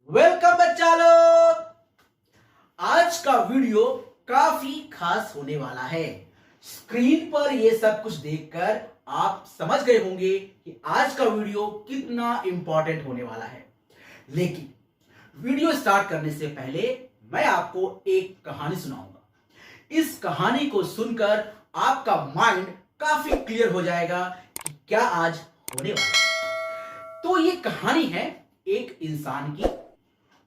Welcome बच्चा लोग। आज का वीडियो काफी खास होने वाला है। स्क्रीन पर ये सब कुछ देखकर आप समझ गए होंगे कि आज का वीडियो कितना इंपॉर्टेंट होने वाला है। लेकिन वीडियो स्टार्ट करने से पहले मैं आपको एक कहानी सुनाऊंगा। इस कहानी को सुनकर आपका माइंड काफी क्लियर हो जाएगा कि क्या आज होने वाला है। तो ये कहानी है एक इंसान की,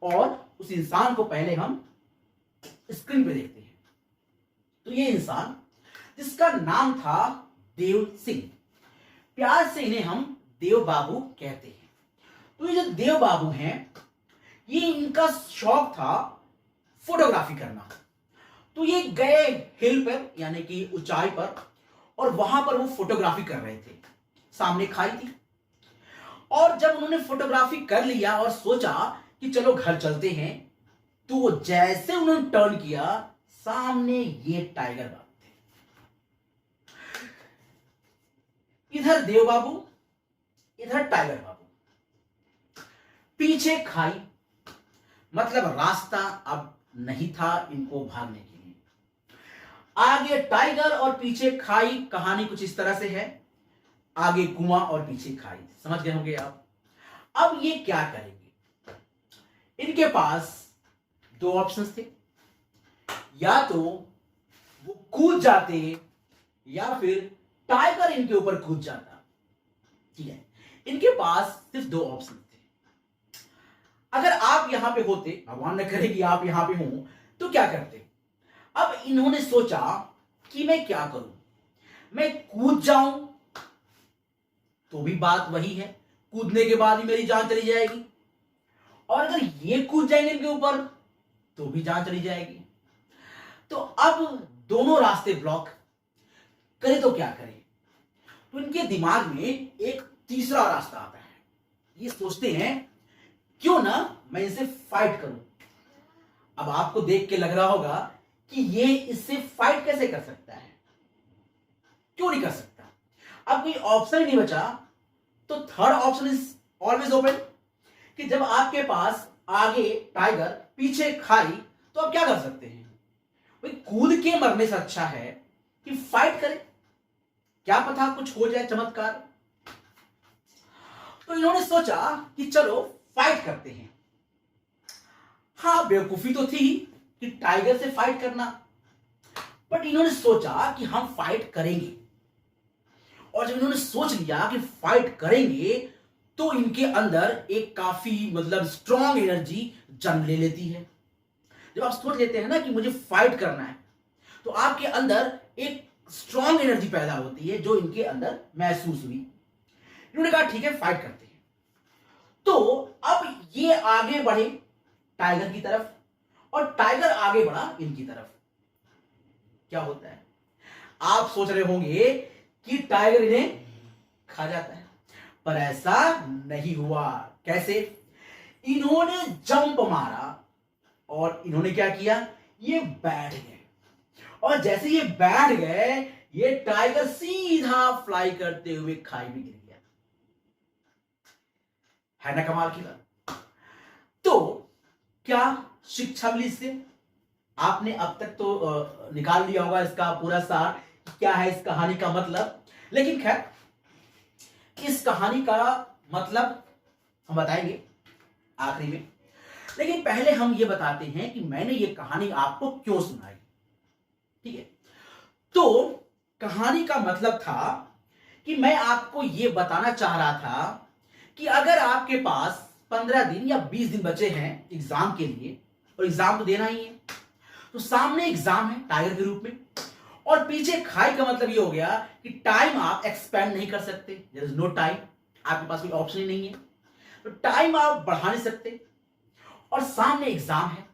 और उस इंसान को पहले हम स्क्रीन पे देखते हैं। तो ये इंसान, जिसका नाम था देव सिंह, प्यार से इन्हें हम देव बाबू कहते हैं। तो ये जो देव बाबू हैं, ये इनका शौक था फोटोग्राफी करना। तो ये गए हिल पर, यानी कि ऊंचाई पर, और वहां पर वो फोटोग्राफी कर रहे थे। सामने खाई थी, और जब उन्होंने फोटोग्राफी कर लिया और सोचा कि चलो घर चलते हैं, तो जैसे उन्होंने टर्न किया, सामने ये टाइगर बाबू थे। इधर देव बाबू, इधर टाइगर बाबू, पीछे खाई, मतलब रास्ता अब नहीं था इनको भागने के लिए। आगे टाइगर और पीछे खाई। कहानी कुछ इस तरह से है, आगे कुआं और पीछे खाई। समझ गए होंगे आप। अब ये क्या करेंगे? इनके पास दो ऑप्शंस थे, या तो वो कूद जाते या फिर टाइगर इनके ऊपर कूद जाता। ठीक है, इनके पास सिर्फ दो ऑप्शन थे। अगर आप यहां पे होते, भगवान न करे कि आप यहां पे हो, तो क्या करते? अब इन्होंने सोचा कि मैं क्या करूं, मैं कूद जाऊं तो भी बात वही है, कूदने के बाद ही मेरी जान चली जाएगी, और अगर ये कूद जाएंगे इनके ऊपर तो भी जान चली जाएगी। तो अब दोनों रास्ते ब्लॉक, करें तो क्या करें? तो इनके दिमाग में एक तीसरा रास्ता आता है। ये सोचते हैं क्यों ना मैं इनसे फाइट करूं। अब आपको देख के लग रहा होगा कि ये इससे फाइट कैसे कर सकता है, क्यों नहीं कर सकता। अब कोई ऑप्शन ही नहीं बचा, तो third option is always open, कि जब आपके पास आगे टाइगर पीछे खाई, तो आप क्या कर सकते हैं? भाई, कूद के मरने से अच्छा है कि फाइट करें, क्या पता कुछ हो जाए चमत्कार। तो इन्होंने सोचा कि चलो फाइट करते हैं। हाँ, बेवकूफी तो थी ही कि टाइगर से फाइट करना, बट इन्होंने सोचा कि हम फाइट करेंगे। और जब इन्होंने सोच लिया कि फाइट करेंगे, तो इनके अंदर एक काफी स्ट्रॉन्ग एनर्जी जन्म ले लेती है। जब आप सोच लेते हैं ना कि मुझे फाइट करना है, तो आपके अंदर एक स्ट्रॉन्ग एनर्जी पैदा होती है, जो इनके अंदर महसूस हुई। इन्होंने कहा ठीक है, फाइट करते हैं। तो अब ये आगे बढ़े टाइगर की तरफ, और टाइगर आगे बढ़ा इनकी तरफ। क्या होता है? आप सोच रहे होंगे कि टाइगर इन्हें खा जाता है, पर ऐसा नहीं हुआ। कैसे? इन्होंने जंप मारा, और इन्होंने क्या किया? ये बैठ गए, और जैसे ये बैठ गए, ये टाइगर सीधा फ्लाई करते हुए खाई में गिर गया। है ना कमाल की बात? तो क्या शिक्षा मिली इससे? आपने अब तक तो निकाल लिया होगा इसका पूरा सार, क्या है इस कहानी का मतलब। लेकिन खैर, इस कहानी का मतलब हम बताएंगे आखिरी में। लेकिन पहले हम ये बताते हैं कि मैंने ये कहानी आपको क्यों सुनाई। ठीक है, तो कहानी का मतलब था कि मैं आपको ये बताना चाह रहा था कि अगर आपके पास 15 दिन या 20 दिन बचे हैं एग्जाम के लिए, और एग्जाम तो देना ही है, तो सामने एग्जाम है टाइगर के रूप में, और पीछे खाई का मतलब ये हो गया कि टाइम आप एक्सपेंड नहीं कर सकते। देयर इज नो टाइम, आपके पास कोई ऑप्शन ही नहीं है, तो टाइम आप बढ़ा नहीं सकते, और सामने एग्जाम है,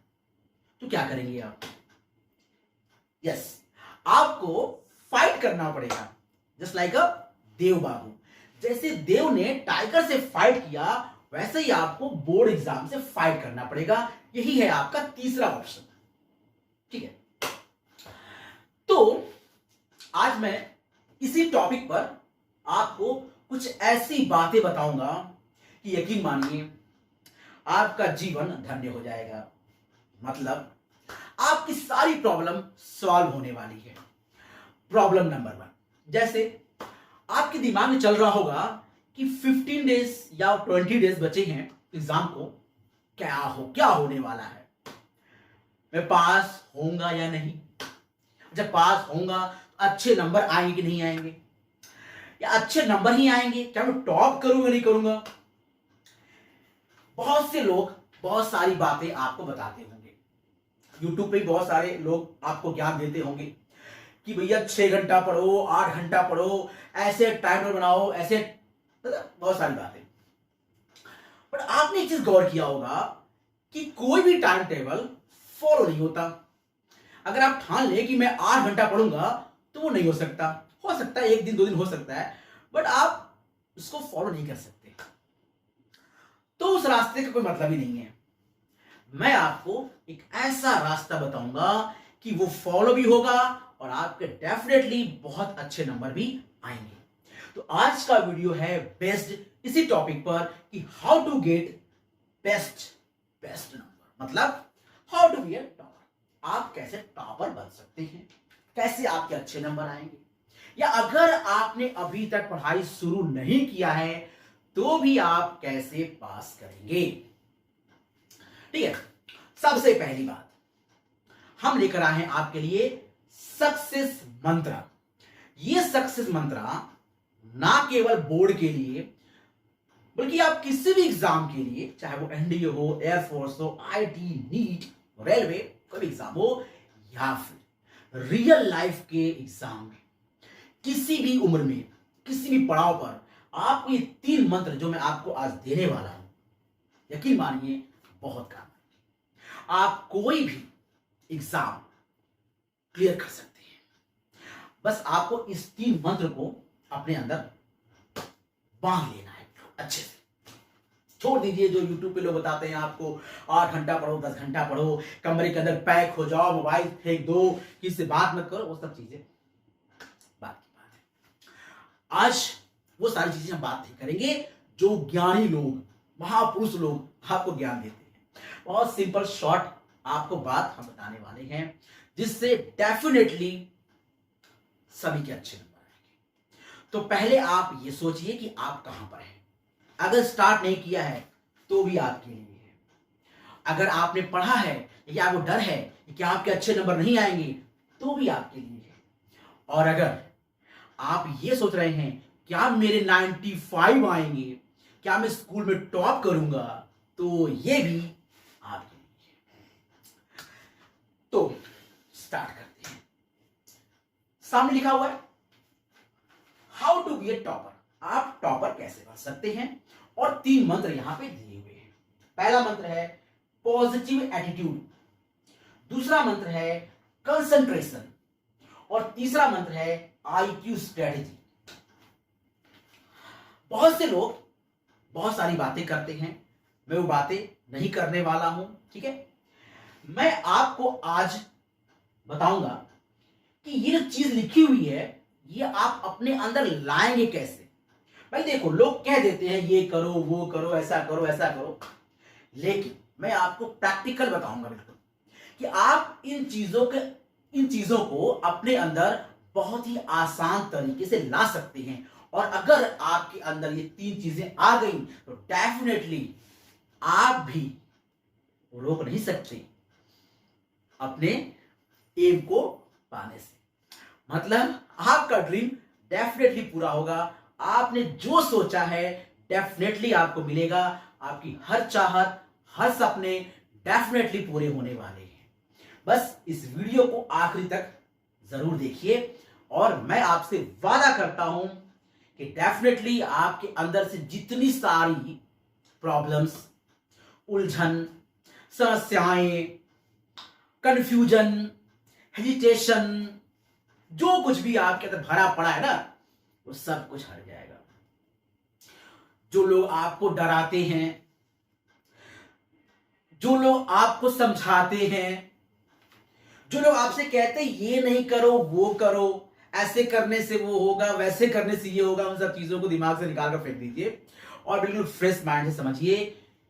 तो क्या करेंगे आप? यस, आपको फाइट करना पड़ेगा, जस्ट लाइक अ देव बाबू। जैसे देव ने टाइगर से फाइट किया, वैसे ही आपको बोर्ड एग्जाम से फाइट करना पड़ेगा। यही है आपका तीसरा ऑप्शन। ठीक है, तो आज मैं इसी टॉपिक पर आपको कुछ ऐसी बातें बताऊंगा कि यकीन मानिए, आपका जीवन धन्य हो जाएगा। मतलब आपकी सारी प्रॉब्लम सॉल्व होने वाली है। प्रॉब्लम नंबर 1, जैसे आपके दिमाग में चल रहा होगा कि 15 डेज या 20 डेज बचे हैं एग्जाम को, क्या होने वाला है, मैं पास होऊंगा या नहीं, जब पास होऊंगा अच्छे नंबर आएंगे कि नहीं आएंगे, या अच्छे नंबर ही आएंगे, क्या मैं टॉप करूंगा नहीं करूंगा। बहुत से लोग बहुत सारी बातें आपको बताते होंगे, यूट्यूब पे बहुत सारे लोग आपको ज्ञान देते होंगे कि भैया 6 घंटा पढ़ो, 8 घंटा पढ़ो, ऐसे टाइम टेबल बनाओ, ऐसे बहुत सारी बातें। पर आपने एक चीज गौर किया होगा कि कोई भी टाइम टेबल फॉलो नहीं होता। अगर आप ठान ले कि मैं 8 घंटा पढ़ूंगा तो वो नहीं हो सकता है 1 दिन 2 दिन हो सकता है, बट आप उसको फॉलो नहीं कर सकते, तो उस रास्ते का कोई मतलब ही नहीं है। मैं आपको एक ऐसा रास्ता बताऊंगा कि वो फॉलो भी होगा और आपके डेफिनेटली बहुत अच्छे नंबर भी आएंगे। तो आज का वीडियो है बेस्ड इसी टॉपिक पर कि how to get best number, मतलब how to be a topper. आप कैसे टॉपर बन सकते हैं, कैसे आपके अच्छे नंबर आएंगे, या अगर आपने अभी तक पढ़ाई शुरू नहीं किया है तो भी आप कैसे पास करेंगे। ठीक है, सबसे पहली बात हम लेकर आए हैं आपके लिए सक्सेस मंत्र। ये सक्सेस मंत्र ना केवल बोर्ड के लिए बल्कि आप किसी भी एग्जाम के लिए, चाहे वो एनडीए हो, एयरफोर्स हो, आईटी, नीट, रेलवे, कोई भी एग्जाम हो, या फिर रियल लाइफ के एग्जाम में, किसी भी उम्र में, किसी भी पड़ाव पर आपको ये 3 मंत्र जो मैं आपको आज देने वाला हूं, यकीन मानिए बहुत काम आएंगे। आप कोई भी एग्जाम क्लियर कर सकते हैं। बस आपको इस 3 मंत्र को अपने अंदर बांध लेना है अच्छे से। छोड़ दीजिए जो यूट्यूब पे लोग बताते हैं आपको 8 घंटा पढ़ो, 10 घंटा पढ़ो, कमरे के अंदर पैक हो जाओ, मोबाइल फेंक दो, किसी से बात मत करो, वो सब चीजें बात की बात है। आज वो सारी चीजें हम बात नहीं करेंगे जो ज्ञानी लोग, महापुरुष लोग आपको ज्ञान देते हैं। बहुत सिंपल शॉर्ट आपको बात हम बताने वाले हैं जिससे डेफिनेटली सभी के अच्छे नंबर आएंगे। तो पहले आप ये सोचिए कि आप कहां पर हैं। अगर स्टार्ट नहीं किया है तो भी आपके लिए है। अगर आपने पढ़ा है या आपको डर है कि आपके अच्छे नंबर नहीं आएंगे तो भी आपके लिए है। और अगर आप ये सोच रहे हैं क्या मेरे 95 आएंगे, क्या मैं स्कूल में टॉप करूंगा, तो ये भी आपके लिए है। तो स्टार्ट करते हैं। सामने लिखा हुआ है how to be a topper. आप टॉपर कैसे बन सकते हैं, और 3 मंत्र यहां पे दिए हुए हैं। पहला मंत्र है पॉजिटिव एटीट्यूड, दूसरा मंत्र है कंसंट्रेशन, और तीसरा मंत्र है आईक्यू स्ट्रेटेजी। बहुत से लोग बहुत सारी बातें करते हैं, मैं वो बातें नहीं करने वाला हूं। ठीक है, मैं आपको आज बताऊंगा कि ये जो चीज लिखी हुई है ये आप अपने अंदर लाएंगे कैसे। भाई देखो, लोग कह देते हैं ये करो, वो करो, ऐसा करो, ऐसा करो, लेकिन मैं आपको प्रैक्टिकल बताऊंगा बिल्कुल कि आप इन चीजों को अपने अंदर बहुत ही आसान तरीके से ला सकते हैं। और अगर आपके अंदर ये 3 चीजें आ गई तो डेफिनेटली आप भी रोक नहीं सकते अपने एम को पाने से। मतलब आपका ड्रीम डेफिनेटली पूरा होगा। आपने जो सोचा है डेफिनेटली आपको मिलेगा। आपकी हर चाहत, हर सपने डेफिनेटली पूरे होने वाले हैं। बस इस वीडियो को आखिरी तक जरूर देखिए और मैं आपसे वादा करता हूं कि डेफिनेटली आपके अंदर से जितनी सारी प्रॉब्लम्स, उलझन, समस्याएं, कंफ्यूजन, हेजिटेशन, जो कुछ भी आपके अंदर भरा पड़ा है ना, वो सब कुछ हट जाएगा। जो लोग आपको डराते हैं, जो लोग आपको समझाते हैं, जो लोग आपसे कहते हैं ये नहीं करो, वो करो, ऐसे करने से वो होगा, वैसे करने से ये होगा, उन सब चीजों को दिमाग से निकाल कर फेंक दीजिए और बिल्कुल फ्रेश माइंड से समझिए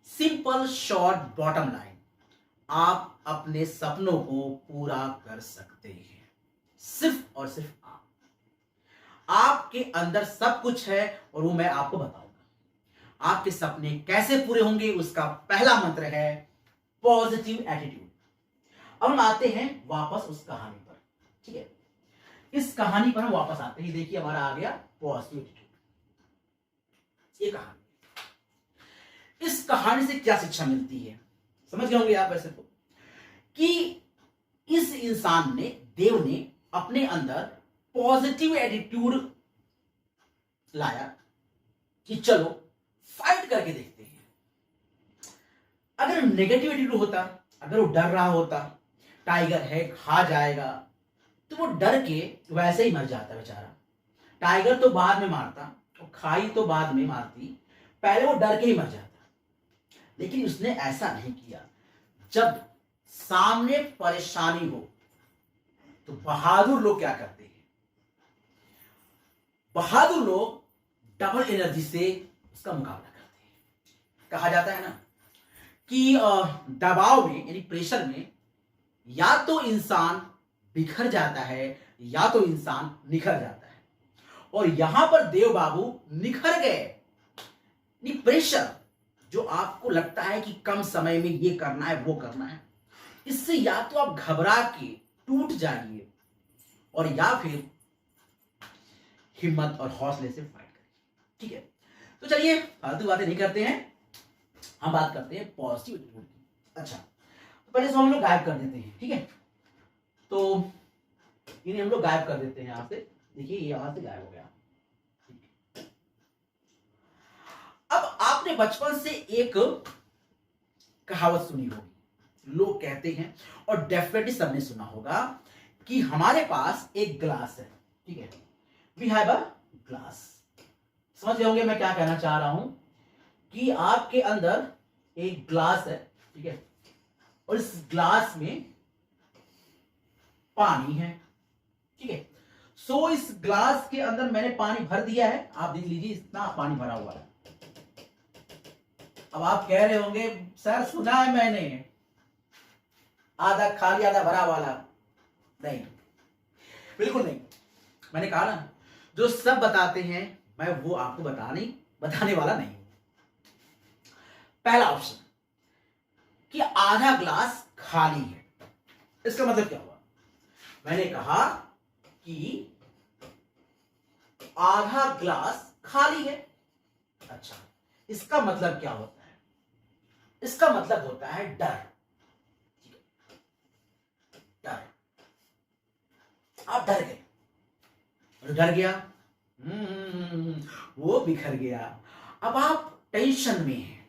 सिंपल शॉर्ट बॉटम लाइन, आप अपने सपनों को पूरा कर सकते हैं। सिर्फ और सिर्फ आपके अंदर सब कुछ है और वो मैं आपको बताऊंगा। आपके सपने कैसे पूरे होंगे उसका पहला मंत्र है पॉजिटिव एटीट्यूड। अब हम आते हैं वापस उस कहानी पर, ठीक है। इस कहानी पर हम वापस आते हैं। देखिए हमारा आ गया पॉजिटिव एटीट्यूड, ये कहानी। इस कहानी से क्या शिक्षा मिलती है समझ गए होंगे आप वैसे तो, कि इस इंसान ने, देव ने अपने अंदर पॉजिटिव एटीट्यूड लाया कि चलो फाइट करके देखते हैं। अगर नेगेटिव एटीट्यूड होता, अगर वो डर रहा होता टाइगर है खा जाएगा, तो वो डर के वैसे ही मर जाता बेचारा। टाइगर तो बाद में मारता और खाई तो बाद में मारती, पहले वो डर के ही मर जाता। लेकिन उसने ऐसा नहीं किया। जब सामने परेशानी हो तो बहादुर लोग क्या करते हैं, बहादुर लोग डबल एनर्जी से उसका मुकाबला करते हैं। कहा जाता है ना कि दबाव में यानी प्रेशर में या तो इंसान बिखर जाता है या तो इंसान निखर जाता है। और यहां पर देव बाबू निखर गए। प्रेशर जो आपको लगता है कि कम समय में ये करना है वो करना है, इससे या तो आप घबरा के टूट जाइए और या फिर हिम्मत और हौसले से फाइट करिए, ठीक है। तो चलिए फालतू बातें नहीं करते हैं, हम बात करते हैं पॉजिटिव एटीट्यूड की। अच्छा, तो पहले से हम लोग गायब कर देते हैं, ठीक है। तो इन्हें हम लोग गायब कर देते हैं यहां से। देखिए ये यहां से गायब हो गया। अब आपने बचपन से एक कहावत सुनी होगी, लोग कहते हैं और डेफिनेटली सबने सुना होगा कि हमारे पास एक ग्लास है, ठीक है। We have a glass. समझ गए होंगे मैं क्या कहना चाह रहा हूं, कि आपके अंदर एक ग्लास है, ठीक है, और इस ग्लास में पानी है, ठीक है। सो इस ग्लास के अंदर मैंने पानी भर दिया है, आप देख लीजिए इतना पानी भरा हुआ है। अब आप कह रहे होंगे सर सुना है मैंने आधा खाली आधा भरा वाला। नहीं, बिल्कुल नहीं। मैंने कहा ना जो सब बताते हैं मैं वो आपको बताने वाला नहीं। पहला ऑप्शन कि आधा ग्लास खाली है, इसका मतलब क्या हुआ? मैंने कहा कि आधा ग्लास खाली है। अच्छा, इसका मतलब क्या होता है? इसका मतलब होता है डर, डर। आप डर गए, डर गया, वो बिखर गया। अब आप टेंशन में हैं,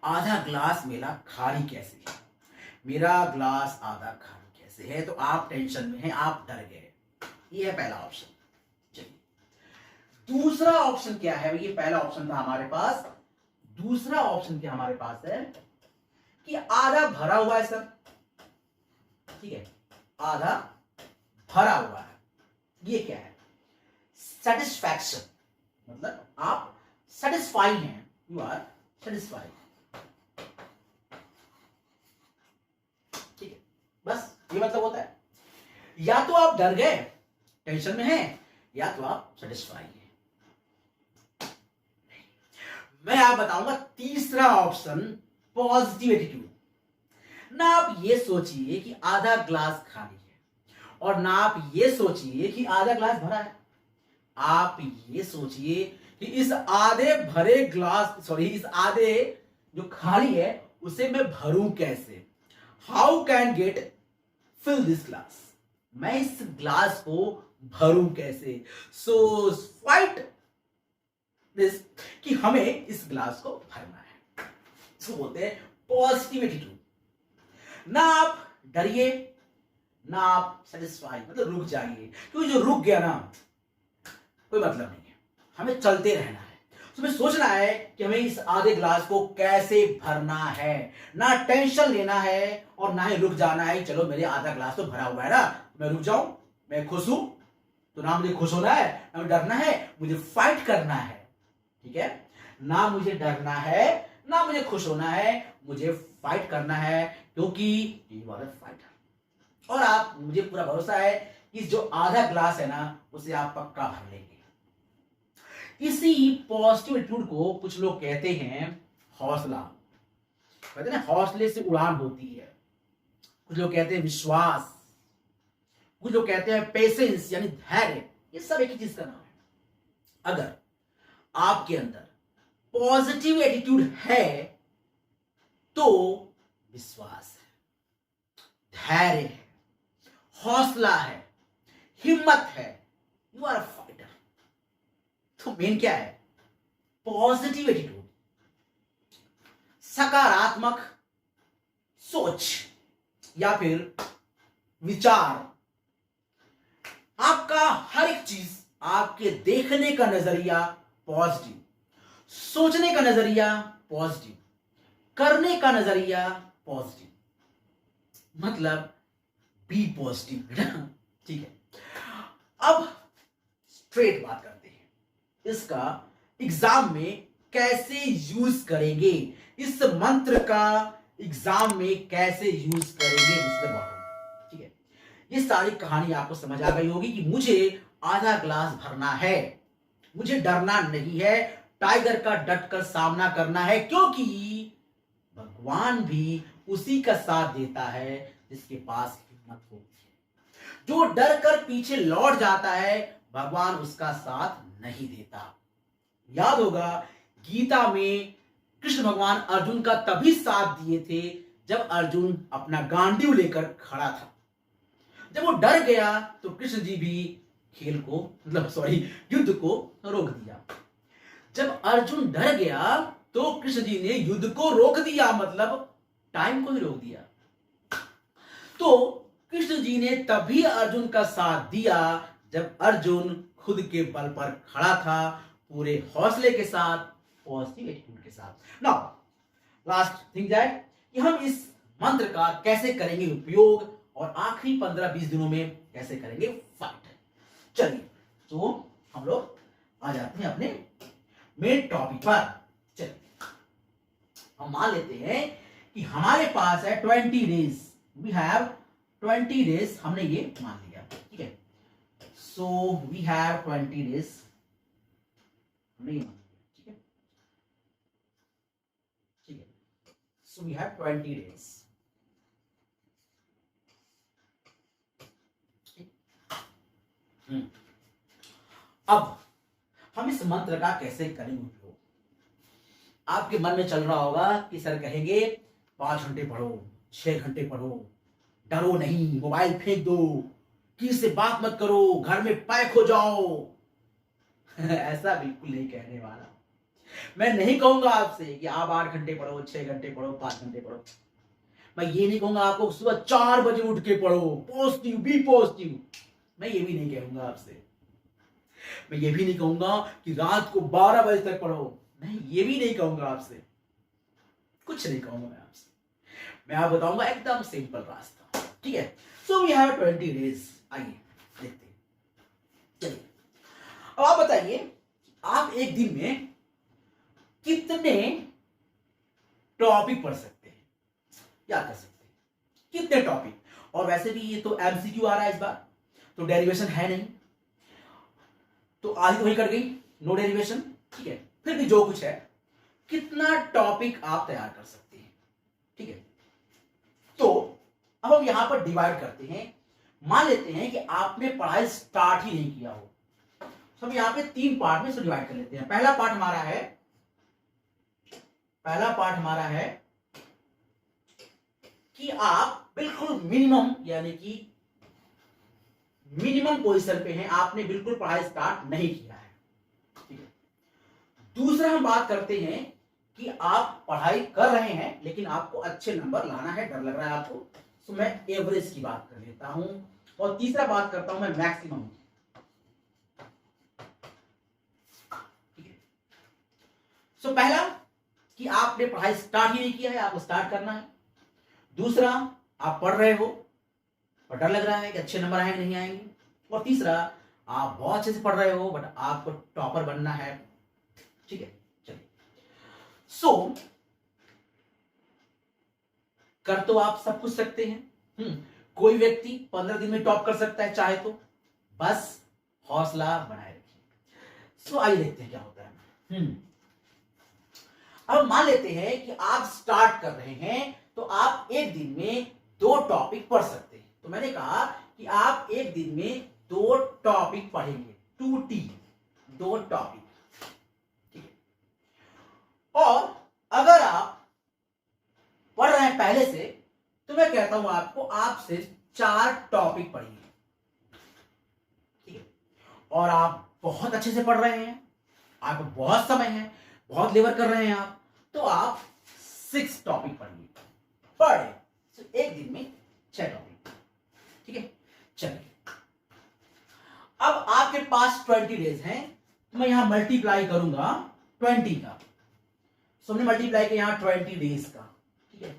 आधा ग्लास मेरा खाली कैसे है, मेरा ग्लास आधा खाली कैसे है, तो आप टेंशन में हैं, आप डर गए। ये है पहला ऑप्शन। चलिए दूसरा ऑप्शन क्या है? ये पहला ऑप्शन था हमारे पास। दूसरा ऑप्शन क्या हमारे पास है कि आधा भरा हुआ है सर, ठीक है, आधा भरा हुआ है। ये क्या है? सेटिस्फैक्शन, मतलब आप सेटिस्फाई हैं, यू आर सेटिस्फाइड, ठीक है। बस ये मतलब होता है, या तो आप डर गए टेंशन में हैं, या तो आप सेटिस्फाई हैं। मैं आप बताऊंगा तीसरा ऑप्शन पॉजिटिव एटीट्यूड। ना आप ये सोचिए कि आधा ग्लास खाली है और ना आप ये सोचिए कि आधा ग्लास भरा है। आप ये सोचिए कि इस आधे भरे ग्लास, सॉरी, इस आधे जो खाली है उसे मैं भरूं कैसे? How can get fill this glass? मैं इस ग्लास को भरूं कैसे? सो फाइट दिस कि हमें इस ग्लास को भरना है। इसको बोलते हैं पॉजिटिव एटीट्यूड। ना आप डरिए ना आप सेटिस्फाई, मतलब रुक जाइए, क्योंकि जो रुक गया ना कोई मतलब नहीं है। हमें चलते रहना है, तुम्हें सोचना है कि हमें इस आधे ग्लास को कैसे भरना है। ना टेंशन लेना है और ना ही रुक जाना है, चलो मेरे आधा ग्लास तो भरा हुआ है ना, मैं रुक जाऊं, मैं खुश हूं। तो ना मुझे खुश होना है ना डरना है, मुझे फाइट करना है, ठीक है। ना मुझे डरना है ना मुझे खुश होना है, मुझे फाइट करना है, क्योंकि यू आर अ फाइटर। और आप, मुझे पूरा भरोसा है कि जो आधा ग्लास है ना, उसे आप पक्का भर लेंगे। इसी पॉजिटिव एटीट्यूड को कुछ लोग कहते हैं हौसला। कहते हैं ना, हौसले से उड़ान होती है। कुछ लोग कहते हैं विश्वास, कुछ लोग कहते हैं पेशेंस यानी धैर्य। ये सब एक ही चीज का नाम है। अगर आपके अंदर पॉजिटिव एटीट्यूड है तो विश्वास है, धैर्य है, हौसला है, हिम्मत है, यू आर अ फाइटर। तो मेन क्या है? पॉजिटिव एटीट्यूड, सकारात्मक सोच या फिर विचार। आपका हर एक चीज, आपके देखने का नजरिया पॉजिटिव, सोचने का नजरिया पॉजिटिव, करने का नजरिया पॉजिटिव, मतलब बी पॉजिटिव, ठीक है। अब स्ट्रेट बात करते हैं, इसका एग्जाम में कैसे यूज करेंगे, इस मंत्र का एग्जाम में कैसे यूज करेंगे, मिस्टर बॉटम। ठीक है, ये सारी कहानी आपको समझ आ गई होगी कि मुझे आधा ग्लास भरना है, मुझे डरना नहीं है, टाइगर का डट कर सामना करना है, क्योंकि भगवान भी उसी का साथ देता है जिसके पास हिम्मत होती है। जो डर कर पीछे लौट जाता है, भगवान उसका साथ नहीं देता। याद होगा, गीता में कृष्ण भगवान अर्जुन का तभी साथ दिए थे जब अर्जुन अपना गांडीव लेकर खड़ा था। जब वो डर गया तो कृष्ण जी भी खेल को, मतलब सॉरी, युद्ध को रोक दिया। जब अर्जुन डर गया तो कृष्ण जी ने युद्ध को रोक दिया, मतलब टाइम को ही रोक दिया। तो कृष्ण जी ने तभी अर्जुन का साथ दिया जब अर्जुन खुद के बल पर खड़ा था, पूरे हौसले के साथ, पॉजिटिव एटीट्यूड के साथ। नाउ लास्ट थिंग दैट कि हम इस मंत्र का कैसे करेंगे उपयोग और आखिरी 15-20 दिनों में कैसे करेंगे फाइट। चलिए, तो हम लोग आ जाते हैं अपने मेन टॉपिक पर। चलिए, हम मान लेते हैं कि हमारे पास है 20 डेज, वी हैव 20 डेज, हमने ये मान लिया। ठीक है, सो वी हैव 20 डेज, हमने ये मान लिया। ठीक है, ठीक है, सो वी हैव 20 डेज। अब हम इस मंत्र का कैसे करेंगे उपयोग? आपके मन में चल रहा होगा कि सर कहेंगे 5 घंटे पढ़ो, 6 घंटे पढ़ो, डरो नहीं, मोबाइल फेंक दो, किसी से बात मत करो, घर में पैक हो जाओ। ऐसा बिल्कुल नहीं कहने वाला। मैं नहीं कहूंगा आपसे कि आप 8 घंटे पढ़ो, 6 घंटे पढ़ो, 5 घंटे पढ़ो। मैं ये नहीं कहूंगा आपको सुबह 4 बजे उठ के पढ़ो, पॉजिटिव, बी पॉजिटिव। मैं ये भी नहीं कहूंगा आपसे। मैं ये भी नहीं कहूंगा कि रात को 12 बजे तक पढ़ो। मैं ये भी नहीं कहूंगा आपसे। कुछ नहीं कहूंगा मैं आपसे। मैं आपको बताऊंगा एकदम सिंपल रास्ता। ठीक है, सो वी हैव 20 डेज। आइए देखते हैं। चलिए, अब आप बताइए, आप एक दिन में कितने टॉपिक पढ़ सकते हैं, क्या कर सकते हैं, कितने टॉपिक? और वैसे भी ये तो एमसीक्यू आ रहा है इस बार, तो डेरिवेशन है नहीं, तो आधी तो वही कट गई, नो डेरिवेशन। ठीक है, फिर भी जो कुछ है, कितना टॉपिक आप तैयार कर सकते हैं। ठीक है, तो अब हम यहां पर डिवाइड करते हैं। मान लेते हैं कि आपने पढ़ाई स्टार्ट ही नहीं किया हो, तो हम यहां पे 3 पार्ट में डिवाइड कर लेते हैं। पहला पार्ट हमारा है कि आप बिल्कुल मिनिमम, यानी कि मिनिमम पोजीशन पे हैं, आपने बिल्कुल पढ़ाई स्टार्ट नहीं किया है। ठीक है, दूसरा हम बात करते हैं कि आप पढ़ाई कर रहे हैं लेकिन आपको अच्छे नंबर लाना है, डर लग रहा है आपको, तो मैं एवरेज की बात कर लेता हूं। और तीसरा बात करता हूं मैं मैक्सिमम। ठीक है, सो पहला कि आपने पढ़ाई स्टार्ट ही नहीं किया है, आपको स्टार्ट करना है। दूसरा, आप पढ़ रहे हो और डर लग रहा है कि अच्छे नंबर आएंगे नहीं आएंगे। और तीसरा, आप बहुत अच्छे से पढ़ रहे हो बट आपको टॉपर बनना है। ठीक है, चलिए, सो कर तो आप सब कुछ सकते हैं। कोई व्यक्ति 15 दिन में टॉप कर सकता है चाहे तो, बस हौसला बनाए रखिए। सो आइए देखते हैं क्या होता है। अब मान लेते हैं कि आप स्टार्ट कर रहे हैं, तो आप एक दिन में 2 टॉपिक पढ़ सकते हैं। तो मैंने कहा कि आप एक दिन में 2 टॉपिक पढ़ेंगे, 2T, 2 टॉपिक, ठीक है। और अगर आप पढ़ रहे हैं पहले से, तो मैं कहता हूं आपको, आप सिर्फ 4 टॉपिक पढ़िए, ठीक है। और आप बहुत अच्छे से पढ़ रहे हैं, आपको बहुत समय है, बहुत लेबर कर रहे हैं आप, तो आप 6 टॉपिक पढ़िए पर डे, एक दिन में 6 टॉपिक, ठीक है। चलिए, अब आपके पास 20 डेज हैं, तो मैं यहां मल्टीप्लाई करूंगा 20 का। सो हमने मल्टीप्लाई किया यहां 20 डेज का, ठीक है।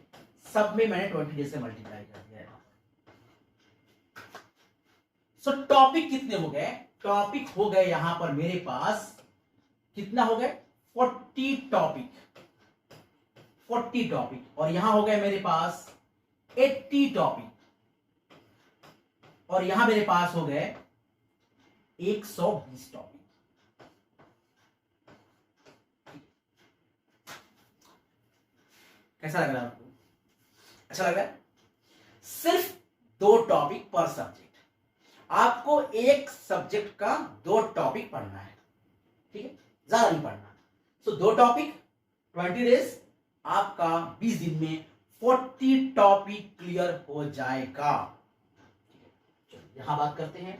सब में मैंने 20 डेज से मल्टीप्लाई कर दिया है। सो टॉपिक कितने हो गए? टॉपिक हो गए यहां पर मेरे पास कितना हो गए? 40 टॉपिक, 40 टॉपिक। और यहां हो गए मेरे पास 80 टॉपिक, और यहां मेरे पास हो गए 120 टॉपिक। कैसा लग रहा है आपको? अच्छा लग रहा है? सिर्फ 2 टॉपिक पर सब्जेक्ट। आपको एक सब्जेक्ट का 2 टॉपिक पढ़ना है, ठीक है, ज्यादा नहीं पढ़ना। सो 2 टॉपिक 20 डेज, आपका 20 दिन में 40 टॉपिक क्लियर हो जाएगा, ठीक है। चलो यहां बात करते हैं,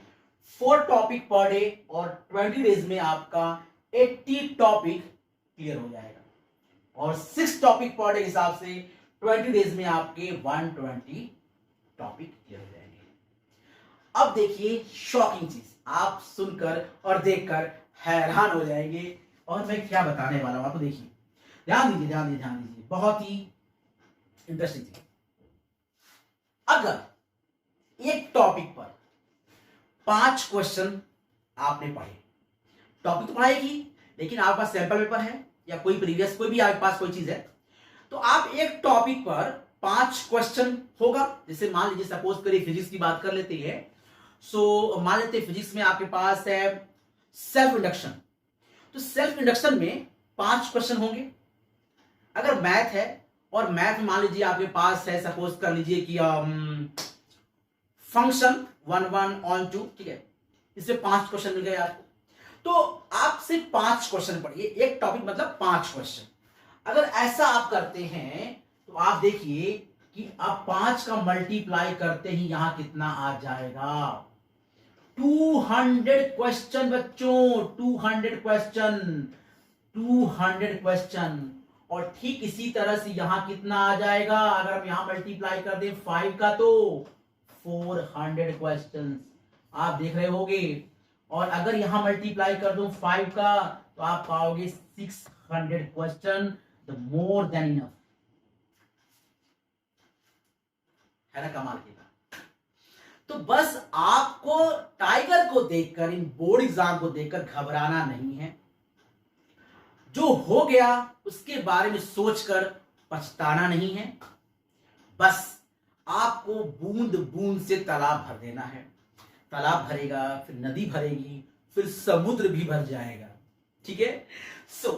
4 टॉपिक पर डे और 20 डेज में आपका 80 टॉपिक क्लियर हो जाएगा। और 6 टॉपिक पर डे हिसाब से 20 डेज में आपके 120 टॉपिक क्लियर हो जाएंगे। अब देखिए शॉकिंग चीज, आप सुनकर और देखकर हैरान हो जाएंगे, और मैं क्या बताने वाला हूं आपको। देखिए, ध्यान दीजिए, ध्यान दीजिए, ध्यान दीजिए, बहुत ही इंटरेस्टिंग चीज। अगर एक टॉपिक पर 5 क्वेश्चन आपने पढ़े, टॉपिक तो पढ़ाएगी, लेकिन आपके पास सैंपल पेपर है या कोई प्रीवियस कोई भी आपके पास कोई चीज है, तो आप एक टॉपिक पर 5 क्वेश्चन होगा। जैसे मान लीजिए, सपोज करिए फिजिक्स की बात कर लेते हैं। सो मान लेते हैं फिजिक्स में आपके पास है सेल्फ इंडक्शन, तो सेल्फ इंडक्शन में 5 क्वेश्चन होंगे। अगर मैथ है, और मैथ में मान लीजिए आपके पास है, सपोज कर लीजिए कि फंक्शन 1 1 ऑन 2, ठीक है, इसमें 5 क्वेश्चन मिल गए आपको। तो आप सिर्फ 5 क्वेश्चन पढ़िए, एक टॉपिक मतलब 5 क्वेश्चन। अगर ऐसा आप करते हैं, तो आप देखिए कि आप 5 का मल्टीप्लाई करते ही यहां कितना आ जाएगा? 200 क्वेश्चन बच्चों, 200 क्वेश्चन, 200 क्वेश्चन। और ठीक इसी तरह से यहां कितना आ जाएगा? अगर हम यहां मल्टीप्लाई कर दें 5 का, तो 400 क्वेश्चन आप देख रहे होगे। और अगर यहां मल्टीप्लाई कर दूं 5 का, तो आप पाओगे 600 question, the more than enough. है ना कमाल की बात? तो बस आपको टाइगर को देखकर, इन बोर्ड एग्जाम को देखकर घबराना नहीं है। जो हो गया उसके बारे में सोचकर पछताना नहीं है। बस आपको बूंद बूंद से तालाब भर देना है। तालाब भरेगा, फिर नदी भरेगी, फिर समुद्र भी भर जाएगा, ठीक है। सो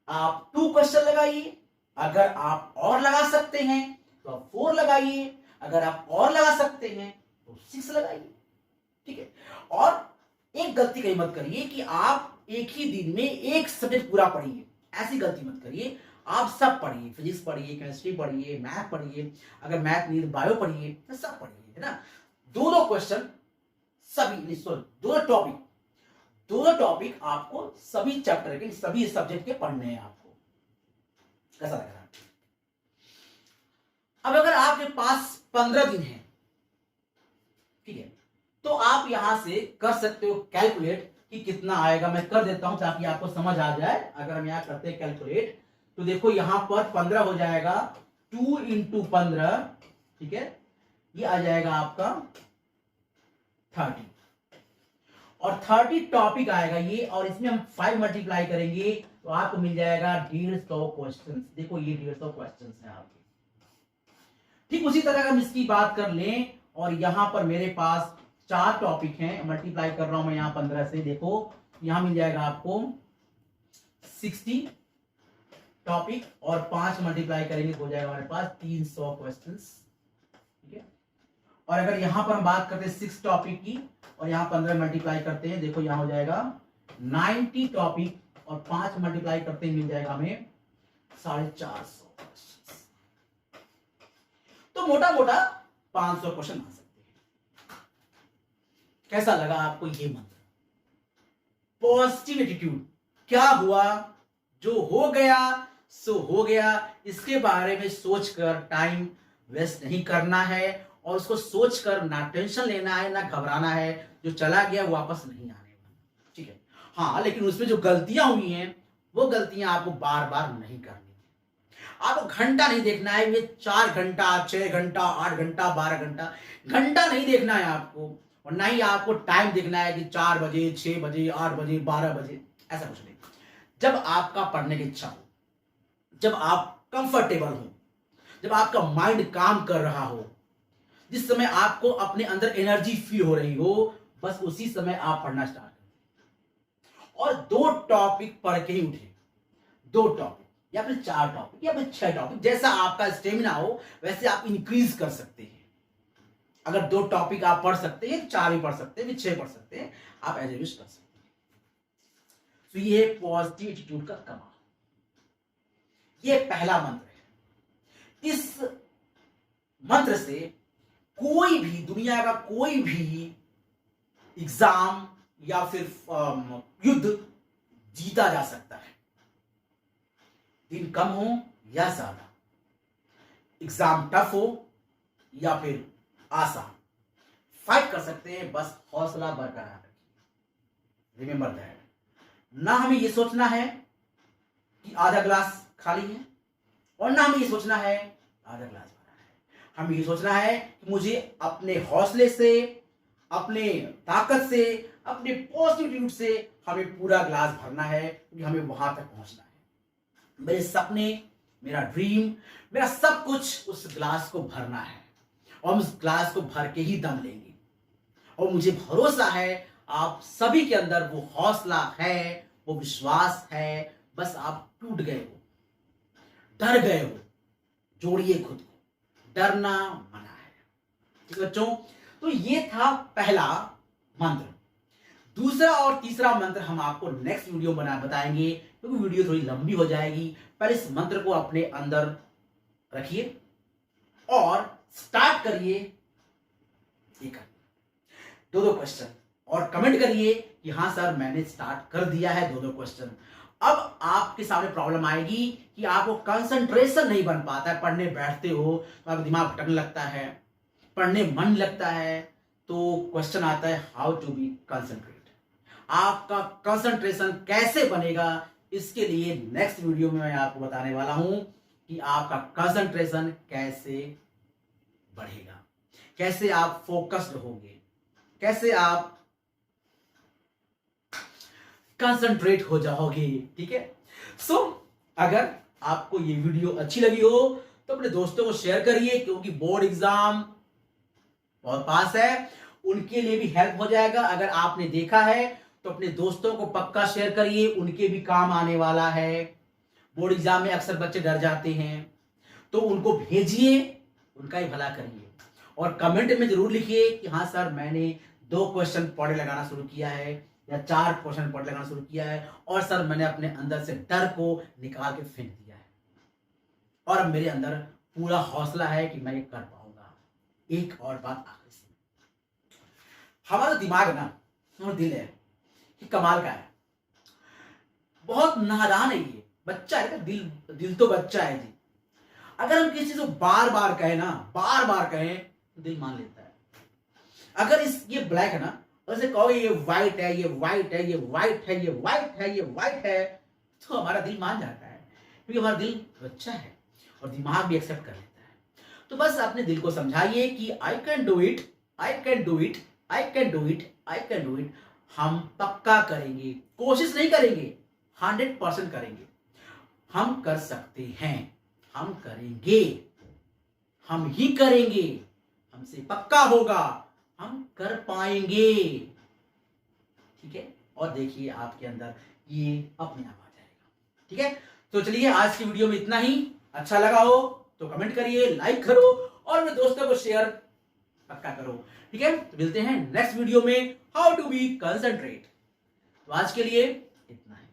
आप 2 क्वेश्चन लगाइए। अगर आप और लगा सकते हैं तो आप 4 लगाइए, अगर आप और लगा सकते हैं तो 6 लगाइए, ठीक है। और एक गलती कहीं मत करिए कि आप एक ही दिन में एक सब्जेक्ट पूरा पढ़िए, ऐसी गलती मत करिए। आप सब पढ़िए, फिजिक्स पढ़िए, केमिस्ट्री पढ़िए, मैथ पढ़िए, अगर मैथ नहीं बायो पढ़िए, तो सब पढ़िए, है ना। 2 क्वेश्चन सभी, सॉरी 2 टॉपिक आपको सभी चैप्टर के, सभी सब्जेक्ट के पढ़ने हैं आपको। कैसा लग रहा है? अब अगर आपके पास 15 दिन है, ठीक है, तो आप यहां से कर सकते हो कैलकुलेट कि कितना आएगा। मैं कर देता हूं ताकि आपको समझ आ जाए। अगर हम यहां करते हैं कैलकुलेट, तो देखो यहां पर 15 हो जाएगा, 2 × 15, ठीक है, ये आ जाएगा आपका 30, और 30 टॉपिक आएगा ये, और इसमें हम 5 मल्टीप्लाई करेंगे तो आपको मिल जाएगा 150 क्वेश्चन। देखो ये 150 क्वेश्चन है आपके, ठीक उसी तरह अगर हम इसकी बात कर लें, और यहां पर मेरे पास 4 टॉपिक हैं, मल्टीप्लाई कर रहा हूं मैं यहां 15 से, देखो यहां मिल जाएगा आपको 60 टॉपिक, और 5 मल्टीप्लाई करेंगे तो हो जाएगा हमारे पास 300 क्वेश्चंस। ठीक है, और अगर यहां पर हम बात करते हैं 6 टॉपिक की, और यहां 15 मल्टीप्लाई करते हैं, देखो यहां हो जाएगा 90 टॉपिक, और 5 मल्टीप्लाई करते हैं मिल जाएगा हमें 450 क्वेश्चन। तो मोटा मोटा 500 क्वेश्चन आ सकते हैं। कैसा लगा आपको ये मंत्र? पॉजिटिव एटीट्यूड, क्या हुआ जो हो गया सो हो गया, इसके बारे में सोचकर टाइम वेस्ट नहीं करना है, और उसको सोचकर ना टेंशन लेना है ना घबराना है। जो चला गया वो वापस नहीं आने वाला। ठीक है, हाँ, लेकिन उसमें जो गलतियां हुई हैं वो गलतियां आपको बार बार नहीं करनी। आपको घंटा नहीं देखना है, ये 4 घंटा 6 घंटा 8 घंटा 12 घंटा, घंटा नहीं देखना है आपको, और ना ही आपको टाइम देखना है कि 4 बजे 6 बजे 8 बजे 12 बजे, ऐसा कुछ नहीं। जब आपका पढ़ने की इच्छा हो, जब आप कंफर्टेबल हो, जब आपका माइंड काम कर रहा हो, जिस समय आपको अपने अंदर एनर्जी फील हो रही हो, बस उसी समय आप पढ़ना स्टार्ट करें, और 2 टॉपिक पढ़ के ही उठे। 2 टॉपिक या फिर 4 टॉपिक या फिर 6 टॉपिक, जैसा आपका स्टेमिना हो वैसे आप इंक्रीज कर सकते हैं। अगर 2 टॉपिक आप पढ़ सकते हैं, 4 भी पढ़ सकते हैं, 6 पढ़ सकते हैं, आप एज विश कर सकते हैं। तो ये पॉजिटिव एटीट्यूड का कमाल, ये पहला मंत्र है। इस मंत्र से कोई भी, दुनिया का कोई भी एग्जाम या फिर युद्ध जीता जा सकता है। दिन कम हो या ज्यादा, एग्जाम टफ हो या फिर आसान, फाइट कर सकते हैं। बस हौसला बरकरार रखिए। रिमेंबर दैट, ना हमें यह सोचना है कि आधा ग्लास खाली है, और ना हमें यह सोचना है आधा ग्लास भरा है। हमें यह सोचना है कि मुझे अपने हौसले से, अपने ताकत से, अपने पॉजिटिव से हमें पूरा ग्लास भरना है, क्योंकि हमें वहां तक पहुंचना है। मेरे सपने, मेरा ड्रीम, मेरा सब कुछ उस ग्लास को भरना है, और हम उस ग्लास को भर के ही दम लेंगे। और मुझे भरोसा है आप सभी के अंदर वो हौसला है, वो विश्वास है। बस आप टूट गए हो, डर गए हो, जोड़िए खुद को, डरना मना है। ठीक बच्चों, तो ये था पहला मंत्र। दूसरा और तीसरा मंत्र हम आपको नेक्स्ट वीडियो में बताएंगे, क्योंकि वीडियो थोड़ी लंबी हो जाएगी। पर इस मंत्र को अपने अंदर रखिए और स्टार्ट करिए। एक 2 क्वेश्चन और कमेंट करिए कि हाँ सर मैंने स्टार्ट कर दिया है 2 क्वेश्चन। अब आपके सामने प्रॉब्लम आएगी कि आपको कंसंट्रेशन नहीं बन पाता है। पढ़ने बैठते हो तो आपका दिमाग भटकने लगता है, पढ़ने मन लगता है, तो क्वेश्चन आता है हाउ टू बी कंसंट्रेट। आपका कंसंट्रेशन कैसे बनेगा, इसके लिए नेक्स्ट वीडियो में मैं आपको बताने वाला हूं कि आपका कंसंट्रेशन कैसे बढ़ेगा, कैसे आप फोकस्ड होंगे, कैसे आप कंसंट्रेट हो जाओगे। ठीक है, सो अगर आपको ये वीडियो अच्छी लगी हो तो अपने दोस्तों को शेयर करिए, क्योंकि बोर्ड एग्जाम बहुत पास है, उनके लिए भी हेल्प हो जाएगा। अगर आपने देखा है तो अपने दोस्तों को पक्का शेयर करिए, उनके भी काम आने वाला है। बोर्ड एग्जाम में अक्सर बच्चे डर जाते हैं, तो उनको भेजिए, उनका ही भला करिए। और कमेंट में जरूर लिखिए कि हाँ सर मैंने 2 क्वेश्चन पढ़े लगाना शुरू किया है, या 4 क्वेश्चन पढ़े लगाना शुरू किया है, और सर मैंने अपने अंदर से डर को निकाल के फेंक दिया है, और अब मेरे अंदर पूरा हौसला है कि मैं ये कर पाऊंगा। एक और बात आखिरी से, हमारा दिमाग ना, हमारा दिल है कि कमाल का है, बहुत नादान है, ये बच्चा है। दिल तो बच्चा है जी। अगर हम किसी चीज को बार बार कहें ना, बार बार कहें तो दिल मान लेता है। अगर ये ब्लैक है ना, वैसे कहो ये व्हाइट है, ये व्हाइट है, ये व्हाइट है, ये व्हाइट है, ये व्हाइट है, तो हमारा दिल मान जाता है, क्योंकि हमारा दिल बच्चा है और दिमाग भी एक्सेप्ट कर लेता है। तो बस अपने दिल को समझाइए कि I can do it, I can do it, I can do it, I can do it. हम पक्का करेंगे, कोशिश नहीं करेंगे, 100% करेंगे। हम कर सकते हैं, हम करेंगे, हम ही करेंगे, हमसे पक्का होगा, हम कर पाएंगे। ठीक है, और देखिए आपके अंदर ये अपने आप आ जाएगा। ठीक है, तो चलिए आज की वीडियो में इतना ही। अच्छा लगा हो तो कमेंट करिए, लाइक करो और मेरे दोस्तों को शेयर पक्का करो। ठीक है, तो मिलते हैं नेक्स्ट वीडियो में, हाउ टू बी कंसंट्रेट। तो आज के लिए इतना है।